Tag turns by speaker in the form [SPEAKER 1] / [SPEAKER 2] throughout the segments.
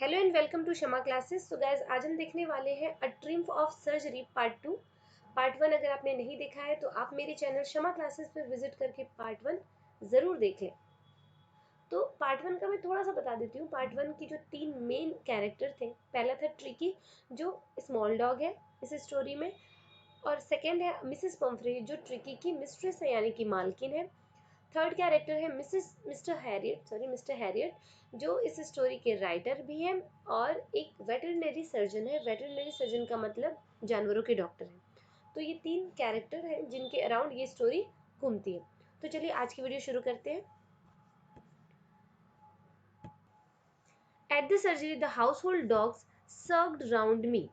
[SPEAKER 1] Hello and welcome to Shama classes. So guys, आज हम देखने वाले हैं a triumph of surgery part 2। Part 1 अगर आपने नहीं देखा है तो आप मेरे चैनल शमा क्लासेस पे विजिट करके पार्ट 1 ज़रूर देख लें। तो पार्ट 1 का मैं थोड़ा सा बता देती हूँ। पार्ट 1 की जो 3 मेन कैरेक्टर थे, पहला था ट्रिकी जो स्मॉल डॉग है इस स्टोरी में, और सेकेंड है मिसेस पम्फ्रे जो ट्रिकी की मिस्ट्रेस है यानी कि मालकिन है। थर्ड कैरेक्टर है मिस्टर हैरियट जो इस स्टोरी के राइटर भी हैं और एक वेटरनरी सर्जन है। वेटरनरी सर्जन का मतलब जानवरों के डॉक्टर हैं। तो ये 3 कैरेक्टर हैं जिनके अराउंड ये स्टोरी घूमती है। तो चलिए आज की वीडियो शुरू करते हैं। At the surgery the household dogs surged round me.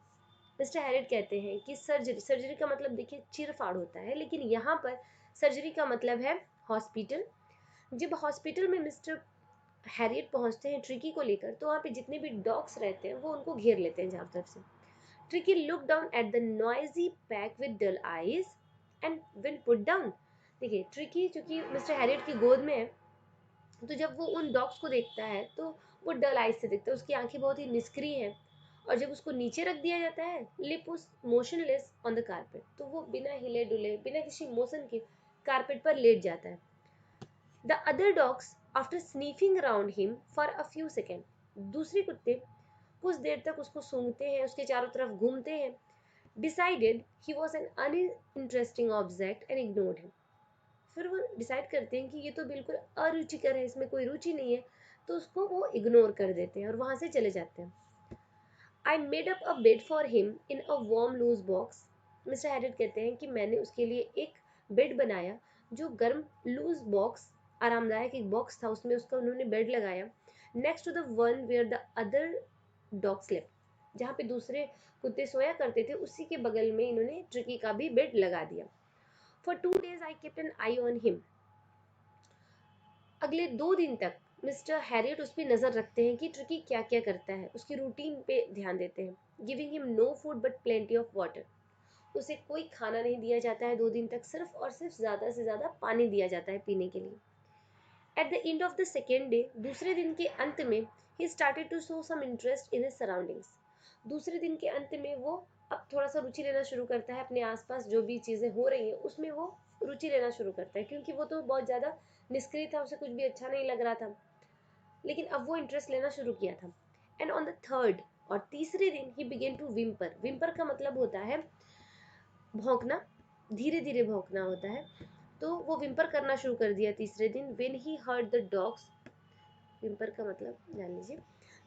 [SPEAKER 1] Mister Herriot कहते हैं कि सर्जरी का मतलब देखिए चीरफाड़ होता है, लेकिन यहाँ पर सर्जरी का मतलब है हॉस्पिटल। जब हॉस्पिटल में मिस्टर हैरियट पहुंचते हैं ट्रिकी को लेकर, तो वहाँ पे जितने भी डॉग्स रहते हैं वो उनको घेर लेते हैं चारों तरफ से। Tricki look down at the noisy pack with dull eyes and when put down. देखिए ट्रिकी चूंकि मिस्टर हैरियट की गोद में है, तो जब वो उन डॉग्स को देखता है तो वो डल आइज से देखता है। उसकी आंखें बहुत ही निष्क्रिय हैं, और जब उसको नीचे रख दिया जाता है लिप उस मोशनलेस ऑन द कारपेट, तो वो बिना हिले डुले बिना किसी मोशन के कारपेट पर लेट जाता है। The other dogs, after sniffing around him for a few seconds, दूसरे कुत्ते कुछ देर तक उसको सूंघते हैं, उसके चारों तरफ घूमते हैं, decided he was an uninteresting object and ignored him। फिर वो डिसाइड करते हैं कि ये तो बिल्कुल अरुचिकर है, इसमें कोई रुचि नहीं है, तो उसको वो इग्नोर कर देते हैं और वहां से चले जाते हैं। I made up a bed for him in a warm loose box। Mister Herriot कहते हैं कि मैंने उसके लिए एक बेड बनाया जो गर्म लूज बॉक्स, आरामदायक एक बॉक्स था, उसमें उसका उन्होंने बेड लगाया। Next to the one where the other dog slept, जहाँ पे दूसरे कुत्ते सोया करते थे उसी के बगल में इन्होंने ट्रिकी का भी बेड लगा दिया। For 2 days I kept an eye on him। अगले 2 दिन तक मिस्टर हैरियट उस पर नज़र रखते हैं कि ट्रिकी क्या क्या करता है, उसकी रूटीन पे ध्यान देते हैं। Giving him no food but plenty of water. उसे कोई खाना नहीं दिया जाता है 2 दिन तक, सिर्फ और सिर्फ ज़्यादा से ज़्यादा पानी दिया जाता है पीने के लिए। At the end of the second day, दूसरे दिन के अंत में, he started to show some interest in his surroundings. दूसरे दिन के अंत में वो अब थोड़ा सा रुचि लेना शुरू करता है अपने आसपास जो भी चीज़ें हो रही हैं उसमें वो रुचि लेना शुरू करता है, क्योंकि वो तो बहुत ज़्यादा निष्क्रिय था, उसे कुछ भी अच्छा नहीं लग रहा था, लेकिन अब वो इंटरेस्ट लेना शुरू किया था। एंड ऑन द थर्ड, और तीसरे दिन, he began to whimper. Whimper का मतलब होता है भौंकना, धीरे धीरे भौंकना होता है। तो वो विम्पर करना शुरू कर दिया तीसरे दिन। When he heard the dogs, whimper का मतलब जान लीजिए,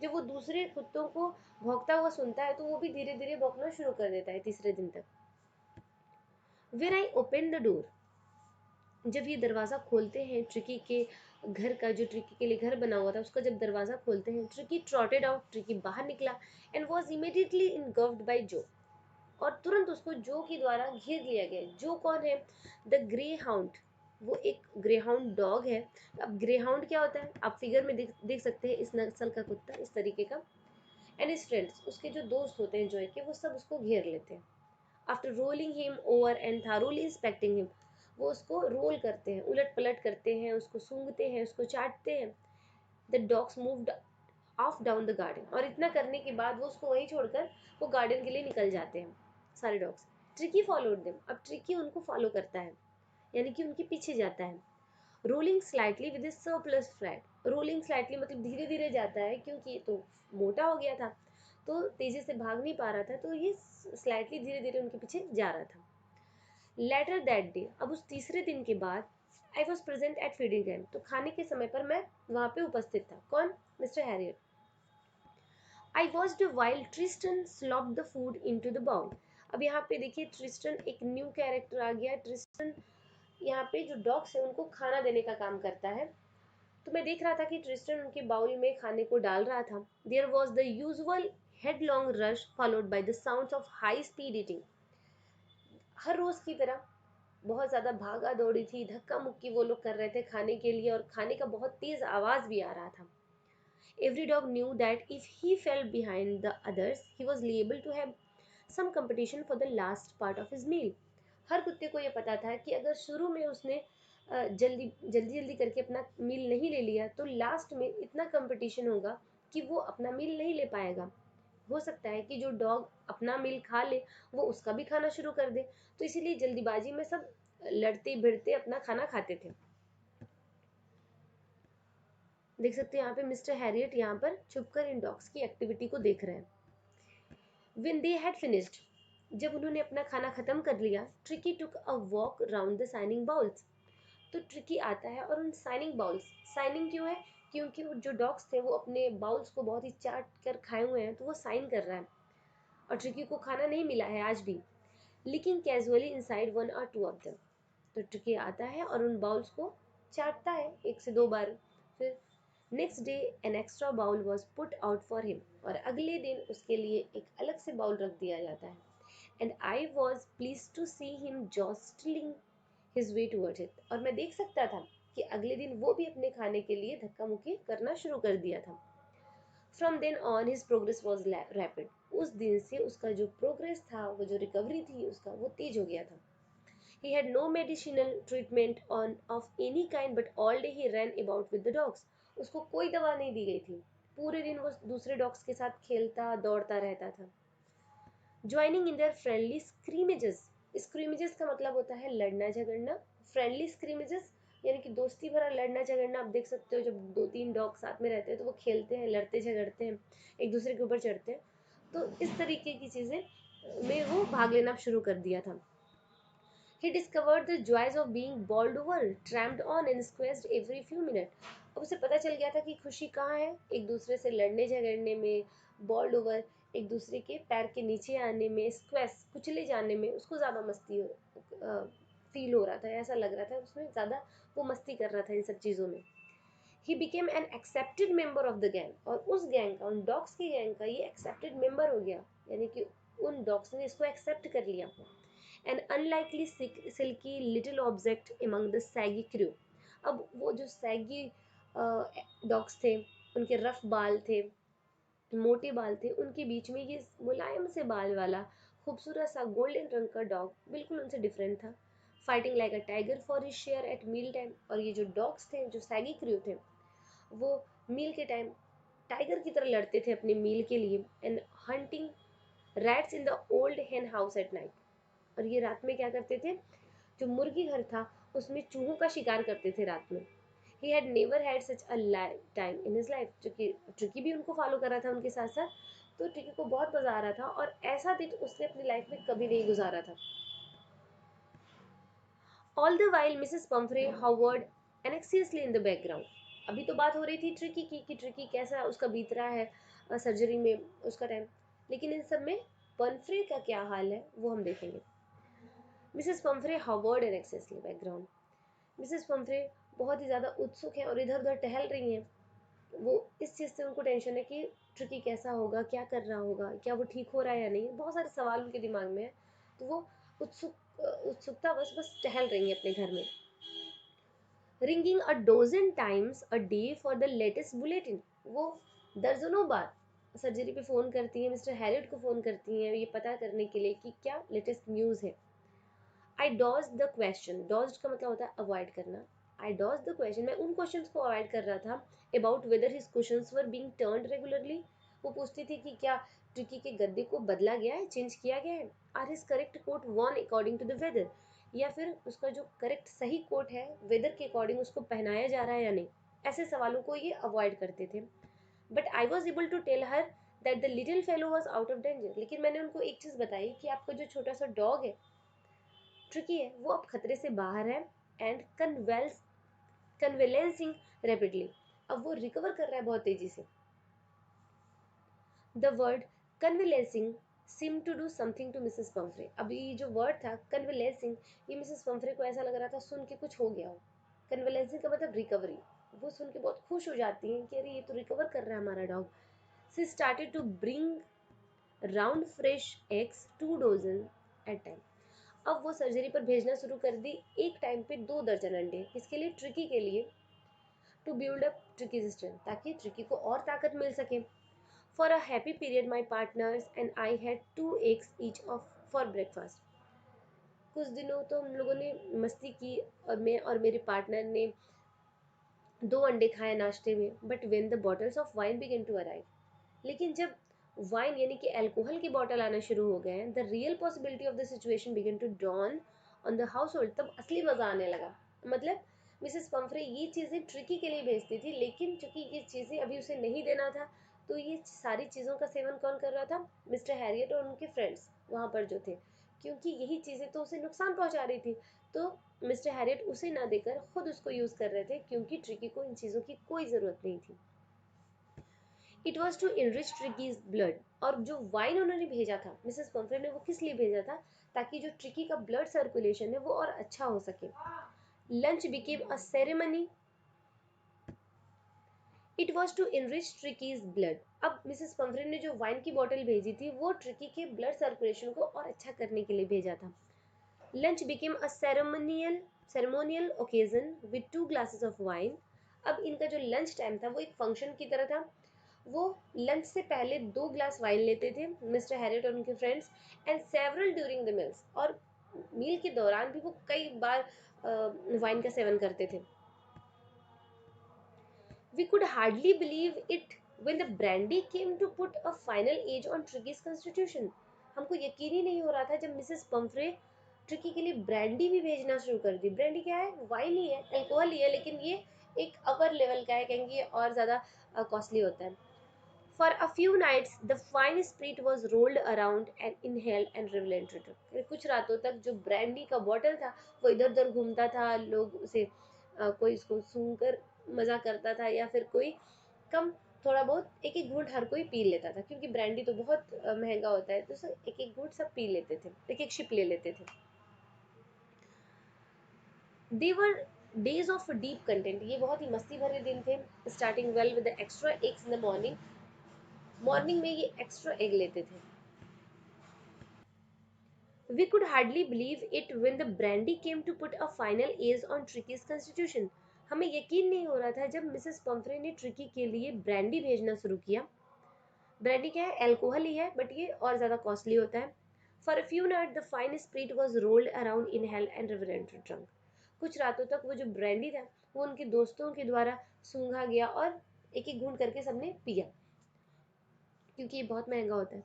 [SPEAKER 1] जब वो दूसरे कुत्तों को भौंकता हुआ सुनता है तो वो भी धीरे धीरे भौंकना शुरू कर देता है तीसरे दिन तक। When I open the door, जब ये दरवाज़ा खोलते हैं ट्रिकी के घर का, जो ट्रिकी के लिए घर बना हुआ था उसका जब दरवाज़ा खोलते हैं, ट्रिकी ट्रॉटेड आउट, ट्रिकी बाहर निकला and was immediately engulfed by जो, और तुरंत उसको जो के द्वारा घेर लिया गया। जो कौन है? The grey hound. वो एक ग्रे हाउंड डॉग है। अब ग्रे हाउंड क्या होता है आप फिगर में देख सकते हैं, इस नस्ल का कुत्ता इस तरीके का। एंड हिज फ्रेंड्स, उसके जो दोस्त होते हैं जॉय के, वो सब उसको घेर लेते हैं। After rolling him over and thoroughly inspecting him, वो उसको रोल करते हैं, उलट पलट करते हैं, उसको सूंघते हैं, उसको चाटते हैं। The dogs moved of down the garden, और इतना करने के बाद वो उसको वहीं छोड़कर वो गार्डन के लिए निकल जाते हैं सारे डॉग्स। ट्रिकी फॉलोड देम, अब ट्रिकी उनको फॉलो करता है, यानी कि उनके पीछे जाता है। Rolling slightly with surplus flat. Rolling slightly मतलब धीरे धीरे जाता है, क्योंकि ये तो मोटा हो गया था तो तेजी से भाग नहीं पा रहा था, तो ये स्लाइटली धीरे धीरे उनके पीछे जा रहा था। लेटर दैट डे, अब उस तीसरे दिन के बाद, I was present at feeding time, तो खाने के समय पर मैं वहाँ पे उपस्थित था। कौन? Mister Herriot. I watched while Tristan slopped the food into the bowl. अब यहाँ पे देखिए ट्रिस्टन एक न्यू कैरेक्टर आ गया। ट्रिस्टन यहाँ पे जो डॉग्स है उनको खाना देने का काम करता है। तो मैं देख रहा था कि ट्रिस्टन उनके बाउल में खाने को डाल रहा था। There was the usual headlong rush followed by the sounds of high speed eating. हर रोज की तरह बहुत ज़्यादा भागा दौड़ी थी, धक्का मुक्की वो लोग कर रहे थे खाने के लिए, और खाने का बहुत तेज आवाज़ भी आ रहा था। Every dog knew that if he fell behind the others, he was liable to have some competition for the last part of his meal। हर कुत्ते को ये पता था कि अगर शुरू में उसने जल्दी जल्दी जल्दी करके अपना मील नहीं ले लिया तो लास्ट में इतना कंपटीशन होगा कि वो अपना मील नहीं ले पाएगा। हो सकता है कि जो डॉग अपना मील खा ले वो उसका भी खाना शुरू कर दे, तो इसीलिए जल्दीबाजी में सब लड़ते भिड़ते अपना खाना खाते थे। देख सकते हैं यहाँ पे मिस्टर हैरियट यहाँ पर छुपकर इन डॉग्स की एक्टिविटी को देख रहे हैं। When they had finished, जब उन्होंने अपना खाना खत्म कर लिया, tricky took a walk round the shining bowls. तो ट्रिकी आता है और उन साइनिंग बाउल्स, साइनिंग क्यों है, क्योंकि वो जो डॉग्स थे वो अपने बाउल्स को बहुत ही चाट कर खाए हुए हैं, तो वो साइन कर रहा है और ट्रिकी को खाना नहीं मिला है आज भी, लेकिन कैजुअली इनसाइड वन और टू ऑफ देम। तो ट्रिकी आता है और उन बाउल्स को चाटता है एक से दो बार। फिर next day an extra bowl was put out for him, और अगले दिन उसके लिए एक अलग से बाउल रख दिया जाता है। And I was pleased to see him jostling his way towards it, और मैं देख सकता था कि अगले दिन वो भी अपने खाने के लिए धक्का मुक्की करना शुरू कर दिया था। From then on his progress was rapid, उस दिन से उसका जो प्रोग्रेस था, वो जो रिकवरी थी उसका, वो तेज हो गया था। He had no medicinal treatment on of any kind, but all day he ran about with the dogs. उसको कोई दवा नहीं दी गई थी, पूरे दिन वो दूसरे डॉग्स के साथ खेलता दौड़ता रहता था। ज्वाइनिंग इन देयर फ्रेंडली स्क्रीमेजेस, स्क्रीमेजेस का मतलब होता है लड़ना झगड़ना। फ्रेंडली स्क्रीमेजेस यानी कि दोस्ती भरा लड़ना झगड़ना। आप देख सकते हो जब दो तीन डॉग साथ में रहते हैं तो वो खेलते हैं, लड़ते झगड़ते हैं, एक दूसरे के ऊपर चढ़ते हैं, तो इस तरीके की चीज़ें में वो भाग लेना शुरू कर दिया था। He discovered the joys of being bowled over, tramped on and squeezed every few minutes. अब उसे पता चल गया था कि खुशी कहाँ है, एक दूसरे से लड़ने झगड़ने में, बॉल्ड ओवर एक दूसरे के पैर के नीचे आने में, स्क्वेस कुचले जाने में उसको ज़्यादा मस्ती फील हो रहा था, ऐसा लग रहा था उसमें ज़्यादा वो मस्ती कर रहा था इन सब चीज़ों में। He became an accepted member of the gang, और उस गैंग का, उन डॉग्स की गैंग का ये एक्सेप्टेड मेंबर हो गया, यानी कि उन डॉग्स ने इसको एक्सेप्ट कर लिया। An unlikely silky little object among the saggy crew. अब वो जो सैगी डॉग्स थे, उनके रफ बाल थे, मोटे बाल थे, उनके बीच में ये मुलायम से बाल वाला खूबसूरत सा गोल्डन रंग का डॉग बिल्कुल उनसे डिफरेंट था। Fighting like a tiger for his share at meal time, और ये जो डॉग्स थे, जो सैगी क्रू थे, वो मील के टाइम टाइगर की तरह लड़ते थे अपने मील के लिए। And hunting rats in the old हेन हाउस एट नाइट, और ये रात में क्या करते थे, जो मुर्गी घर था उसमें चूहों का शिकार करते थे रात में। He had never had such a time in his life, जो कि ट्रिकी भी उनको फॉलो कर रहा था उनके साथ साथ, तो ट्रिकी को बहुत मजा आ रहा था और ऐसा दिन उसने अपनी लाइफ में कभी नहीं गुजारा था। All the while Mrs Pumphrey hovered anxiously in the background, अभी तो बात हो रही थी ट्रिकी की कि ट्रिकी कैसा उसका बीत रहा है सर्जरी में उसका टाइम, लेकिन इन सब में पम्फ्रे का क्या हाल है वो हम देखेंगे। Mrs Pumphrey hovered anxiously background, Mrs Pumphrey बहुत ही ज़्यादा उत्सुक हैं और इधर उधर टहल रही हैं। वो इस चीज़ से उनको टेंशन है कि ट्रिकी कैसा होगा, क्या कर रहा होगा, क्या वो ठीक हो रहा है या नहीं, बहुत सारे सवाल उनके दिमाग में है, तो वो उत्सुकता बस बस टहल रही हैं अपने घर में। Ringing a dozen times a day for the latest bulletin, वो दर्जनों बार सर्जरी पे फ़ोन करती हैं, मिस्टर हैरियट को फ़ोन करती हैं ये पता करने के लिए कि क्या लेटेस्ट न्यूज़ है। I dodge the question, Dodge का मतलब होता है अवॉइड करना। आई डॉज द क्वेश्चन, मैं उन क्वेश्चंस को अवॉइड कर रहा था about whether his cushions were being turned regularly, वो पूछती थी कि क्या ट्रिकी के गद्दे को बदला गया है, चेंज किया गया है। Or his correct coat worn according to the weather, या फिर उसका जो करेक्ट सही कोट है वेदर के अकॉर्डिंग उसको पहनाया जा रहा है या नहीं, ऐसे सवालों को ये अवॉइड करते थे। But I was able to tell her that the little fellow was out of danger, लेकिन मैंने उनको एक चीज़ बताई कि आपका जो छोटा सा डॉग है ट्रिकी है वो अब खतरे से बाहर है, एंड कन्वेलेंसिंग रैपिडली, अब वो रिकवर कर रहा है बहुत तेजी से। The word convalescing seemed to do something to Mrs Pumphrey, अभी जो वर्ड था कन्वेलेंसिंग, ये मिसेस पम्फ्रे को ऐसा लग रहा था सुन के कुछ हो गया हो। कन्वेलेंसिंग का मतलब रिकवरी, वो सुन के बहुत खुश हो जाती हैं कि अरे ये तो रिकवर कर रहा है हमारा dog. She started to bring round fresh eggs 2 dozen at time, अब वो सर्जरी पर भेजना शुरू कर दी, एक टाइम पे 2 दर्जन अंडे, किसके लिए, ट्रिकी के लिए। To build up Tricki strength, ताकि ट्रिकी को और ताकत मिल सके। For a happy period my partners and I had 2 eggs each of for breakfast, कुछ दिनों तो हम लोगों ने मस्ती की और मैं और मेरे पार्टनर ने 2 अंडे खाए नाश्ते में, but when the bottles of wine began to arrive, लेकिन जब वाइन यानी कि अल्कोहल की बॉटल आना शुरू हो गए, the real possibility of the situation began to dawn on the household, तब असली मजा आने लगा। मतलब मिसेस पंफ्रे ये चीज़ें ट्रिकी के लिए भेजती थी, लेकिन चूंकि ये चीज़ें अभी उसे नहीं देना था, तो ये सारी चीज़ों का सेवन कौन कर रहा था? मिस्टर हैरियट और उनके फ्रेंड्स वहाँ पर जो थे, क्योंकि यही चीज़ें तो उसे नुकसान पहुंचा रही थी। तो मिस्टर हैरियट उसे ना देकर खुद उसको यूज़ कर रहे थे, क्योंकि ट्रिकी को इन चीज़ों की कोई ज़रूरत नहीं थी। It was to enrich Tricki's blood, और जो वाइन उन्होंने भेजा था मिसेस पंफ्रे ने, वो किस लिए भेजा था? ताकि जो ट्रिकी का ब्लड सर्कुलेशन है वो और अच्छा हो सके। Lunch became a ceremony, it was to enrich Tricki's blood. अब मिसेस पंफ्रे ने जो वाइन की बॉटल भेजी थी वो ट्रिकी के ब्लड सर्कुलेशन को और अच्छा करने के लिए भेजा था। Lunch became a ceremonial occasion with 2 glasses of wine. अब इनका जो लंच टाइम था वो एक फंक्शन की तरह था। वो लंच से पहले 2 ग्लास वाइन लेते थे मिस्टर हैरिट और उनके friends, and several during the meals, और मील के दौरान भी वो कई बार वाइन का सेवन करते थे। We could hardly believe it when the brandy came to put a final edge on Tricki's constitution. हमको यकीन ही नहीं हो रहा था जब मिसेस पंफ्रे ट्रिकी के लिए ब्रांडी भी भेजना शुरू कर दी। ब्रांडी क्या है? वाइन ही है, अल्कोहल ही है, लेकिन ये एक अपर लेवल का है, कहेंगे ये और ज़्यादा कॉस्टली होता है। For a few nights, the fine spirit was rolled around and inhaled and reveled it. कुछ रातों तक जो ब्रांडी का बॉटल था वो इधर उधर घूमता था, लोग उसे कोई इसको सूंघ कर मजा करता था, या फिर कोई कम थोड़ा बहुत एक एक घूंट हर कोई पी लेता था, क्योंकि ब्रांडी तो बहुत महंगा होता है, तो एक एक घूंट सब पी लेते थे, एक एक शिप ले लेते थे। They were days of deep content, ये बहुत ही मस्ती भरे दिन थे। Starting well with the extra eggs in the morning, morning में ये एक्स्ट्रा एग लेते थे। We could hardly believe it when the brandy came to put a final ace on Tricky's constitution. हमें यकीन नहीं हो रहा था जब मिसेस पंफ्रे ने ट्रिकी के लिए ब्रांडी भेजना शुरू किया। ब्रांडी क्या है? अल्कोहल ही है, बट ये और ज़्यादा कॉस्टली होता है। For a few night the fine spirit was rolled around in hell and reverent drunk. कुछ रातों तक वो जो ब्रांडी था वो उनके दोस्तों के द्वारा सूंघा गया और एक एक घूंट करके सबने पिया, क्योंकि ये बहुत महंगा होता है।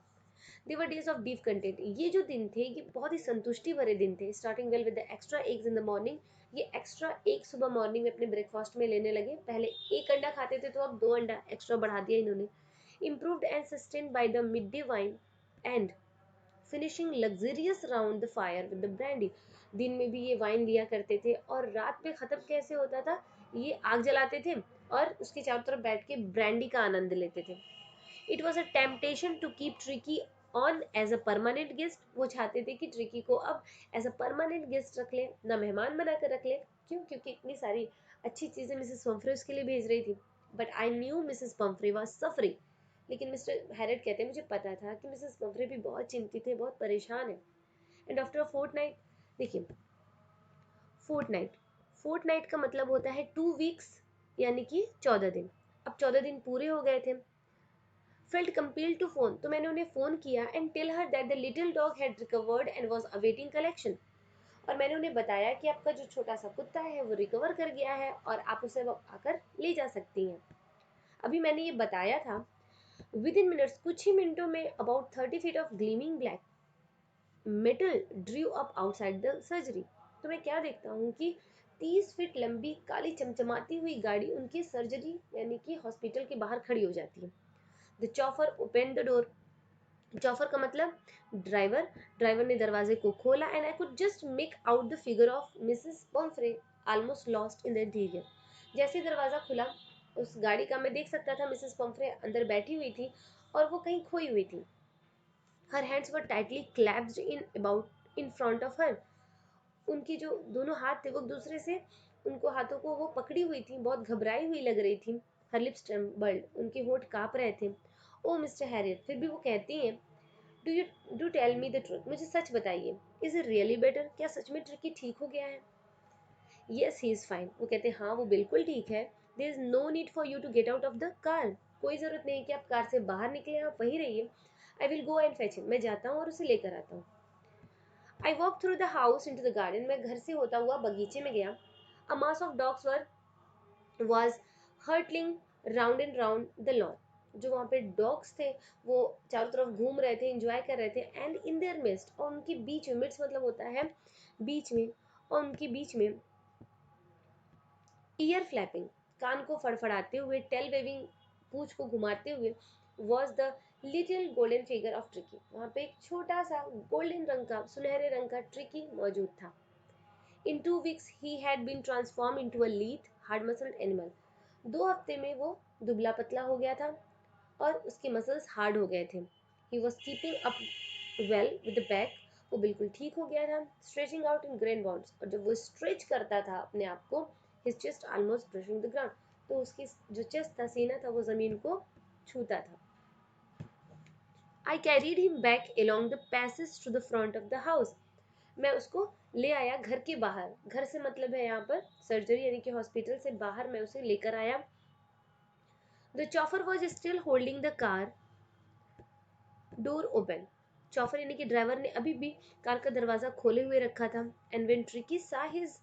[SPEAKER 1] दे वर डेज ऑफ डीप कंटेंट, ये जो दिन थे ये बहुत ही संतुष्टि भरे दिन थे। Starting well with the extra eggs in the morning, ये एक्स्ट्रा एग सुबह मॉर्निंग में अपने ब्रेकफास्ट में लेने लगे। पहले एक अंडा खाते थे, तो अब 2 अंडा एक्स्ट्रा बढ़ा दिया इन्होंने। Improved and sustained by the mid day wine and finishing luxurious round the fire with the brandy. दिन में भी ये वाइन लिया करते थे, और रात में ख़त्म कैसे होता था? ये आग जलाते थे और उसके चारों तरफ बैठ के ब्रांडी का आनंद लेते थे। It was a temptation to keep Tricki on as a permanent guest. वो चाहते थे कि ट्रिकी को अब एज अ परमानेंट गेस्ट रख ले, ना मेहमान बनाकर रख ले। क्यों? क्योंकि इतनी सारी अच्छी चीज़ें मिसेस पंफ्रे उसके लिए भेज रही थी। But I knew Mrs Pomfrey was suffering, लेकिन मिस्टर हैरिट कहते हैं मुझे पता था कि मिसेस पंफ्रे भी बहुत चिंतित है, बहुत परेशान है। एंड आफ्टर अ फोर्टनाइट, देखिए फोर्टनाइट, फोर्टनाइट का मतलब होता है 2 वीक्स, यानी कि 14 दिन। अब 14 दिन पूरे हो गए थे। Felt compelled to phone, तो मैंने उन्हें फ़ोन किया and tell her that the little dog had recovered and was awaiting collection, और मैंने उन्हें बताया कि आपका जो छोटा सा कुत्ता है वो रिकवर कर गया है और आप उसे आकर ले जा सकती हैं। अभी मैंने ये बताया था। विद इन मिनट्स, कुछ ही मिनटों में, about 30 feet of gleaming black metal Drew up outside the surgery. तो मैं क्या देखता हूँ कि 30 फीट लंबी काली चमचमाती हुई गाड़ी उनकी सर्जरी यानी कि हॉस्पिटल के बाहर खड़ी हो जाती है। द चॉफर ओपन द डोर, चॉफर का मतलब ड्राइवर। ड्राइवर ने दरवाजे को खोला and I could just make out the figure of Mrs Pomfrey almost lost in the interior. जैसे ही दरवाज़ा खुला उस गाड़ी का, मैं देख सकता था मिसेस पंफ्रे अंदर बैठी हुई थी और वो कहीं खोई हुई थी। Her hands were tightly clasped in front of her. उनकी जो दोनों हाथ थे वो एक दूसरे से, उनको हाथों को वो पकड़ी हुई थी, बहुत घबराई हुई लग रही थी। हर लिप्स ट्रेम्बल्ड, उनके होंठ काँप रहे थे। ओ मिस्टर हैरियट, फिर भी वो कहती हैं, do you do tell me the truth, मुझे सच बताइए। इज इट रियली बेटर, क्या सच में ट्रिकी ठीक हो गया है? यस ही इज़ फाइन, वो कहते हैं हाँ वो बिल्कुल ठीक है। There is no need for you to get out of the car, कोई ज़रूरत नहीं कि आप कार से बाहर निकले, आप वहीं रहिए। I will go and fetch him, मैं जाता हूँ और उसे लेकर आता हूँ। I walk through the house into the garden, मैं घर से होता हुआ बगीचे में गया। A mass of dogs were was hurtling round and round the lawn. जो वहाँ पे डॉग्स थे वो चारों तरफ घूम रहे थे, एंजॉय कर रहे थे, एंड इन देयर मिस्ट, और उनके बीच में, मिड्स मतलब होता है बीच में, और उनके बीच में ईयर फ्लैपिंग, कान को फड़फड़ाते हुए, टेल वेविंग, पूंछ को घुमाते हुए, was the little golden figure of tricky. वहाँ पे एक छोटा सा गोल्डन रंग का, सुनहरे रंग का ट्रिकी मौजूद था। In 2 weeks he had been transformed into a lean, hard-muscled animal. 2 हफ्ते में वो दुबला पतला हो गया था और उसके मसल्स हार्ड हो गए थे। He was keeping up well with the back. वो बिल्कुल ठीक हो गया था। Stretching out in grand bounds. और जब वो स्ट्रेच करता था अपने आप को, his chest almost brushing the ground. तो उसकी जो चेस्ट था, सीना था, वो जमीन को छूता था। I carried him back along the passage to the front of the house. मैं उसको ले आया घर के बाहर, घर से मतलब है यहाँ पर सर्जरी यानी कि हॉस्पिटल से बाहर मैं उसे लेकर आया। The chauffeur was still holding the car door open. Chauffeur यानी कि ड्राइवर ने अभी भी कार का दरवाजा खोले हुए रखा था। And when Tricki saw his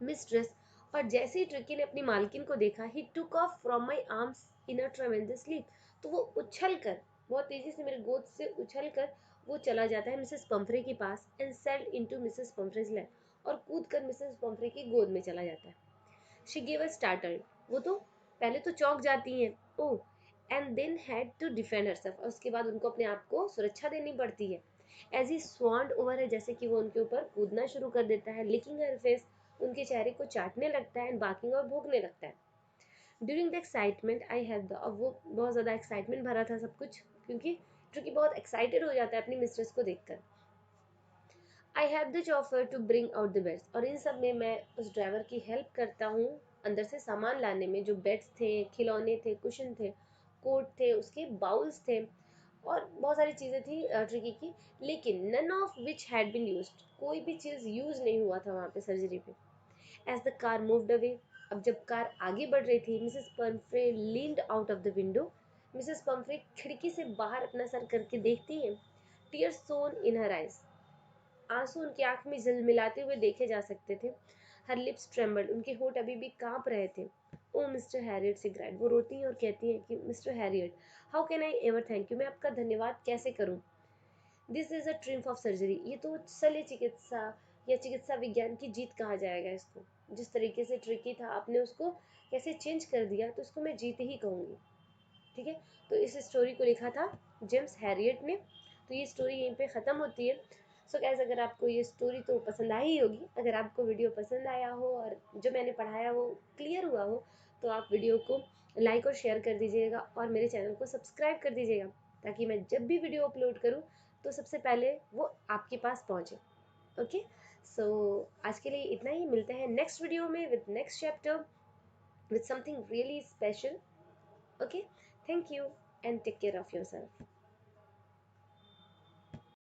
[SPEAKER 1] mistress, और जैसे ही ट्रिकी ने अपनी मालकिन को देखा, he took off from my arms in a tremendous leap. तो वो उछल कर, बहुत तेजी से मेरे गोद से उछल कर वो चला जाता है मिसेस पंफ्रे के पास, and sailed into Mrs Pumphrey's lap, और कूद कर मिसेस पंफ्रे की गोद में चला जाता है। शी गेव अ स्टार्टल्ड, वो तो पहले तो चौंक जाती हैं, oh, and then had to defend herself, और उसके बाद उनको अपने आप को सुरक्षा देनी पड़ती है। एज ही स्वांड ओवर है, जैसे कि वो उनके ऊपर कूदना शुरू कर देता है, लिकिंग हर फेस, उनके चेहरे को चाटने लगता है, एंड बाकिंग और भौंकने लगता है। During the excitement I have the, अब वो बहुत ज़्यादा एक्साइटमेंट भरा था सब कुछ, क्योंकि ट्रिकी बहुत एक्साइटेड हो जाता है अपनी मिस्ट्रेस को देखकर। I have the chauffeur to bring out the beds, और इन सब में मैं उस ड्राइवर की हेल्प करता हूँ अंदर से सामान लाने में, जो बेड्स थे, खिलौने थे, कुशन थे, कोट थे, उसके बाउल्स थे, और बहुत सारी चीज़ें थी ट्रिकी की, लेकिन none of which had been used, कोई भी चीज़ यूज़ नहीं हुआ था वहाँ पे सर्जरी पे। As the car moved away, अब जब कार आगे बढ़ रही थी, Mrs Pumphrey leaned out of the window, Mrs Pumphrey खिड़की से बाहर अपना सर करके देखती हैं। टीयर्स सोन इन हर आइज, आंसू उनकी आंख में झिलमिलाते हुए देखे जा सकते थे। हर लिप्स ट्रेम्बल्ड, उनके होठ अभी भी कांप रहे थे। ओ मिस्टर हैरियट सी ग्राइड, वो रोती हैं और कहती हैं कि mister Harriet, how can I ever thank you, मैं आपका धन्यवाद कैसे करूं। This is a triumph of surgery, ये तो शल्य चिकित्सा या चिकित्सा विज्ञान की जीत कहा जाएगा इसको। जिस तरीके से ट्रिकी था, आपने उसको कैसे चेंज कर दिया, तो उसको मैं जीत ही कहूँगी। ठीक है, तो इस स्टोरी को लिखा था जेम्स हैरियट ने। तो ये स्टोरी यहीं पे ख़त्म होती है। सो गैस, अगर आपको ये स्टोरी तो पसंद आई ही होगी, अगर आपको वीडियो पसंद आया हो और जो मैंने पढ़ाया वो क्लियर हुआ हो, तो आप वीडियो को लाइक और शेयर कर दीजिएगा, और मेरे चैनल को सब्सक्राइब कर दीजिएगा, ताकि मैं जब भी वीडियो अपलोड करूँ तो सबसे पहले वो आपके पास पहुँचे। ओके, सो आज के लिए इतना ही, मिलते हैं नेक्स्ट वीडियो में with next chapter with something really special. Okay, thank you and take care of yourself.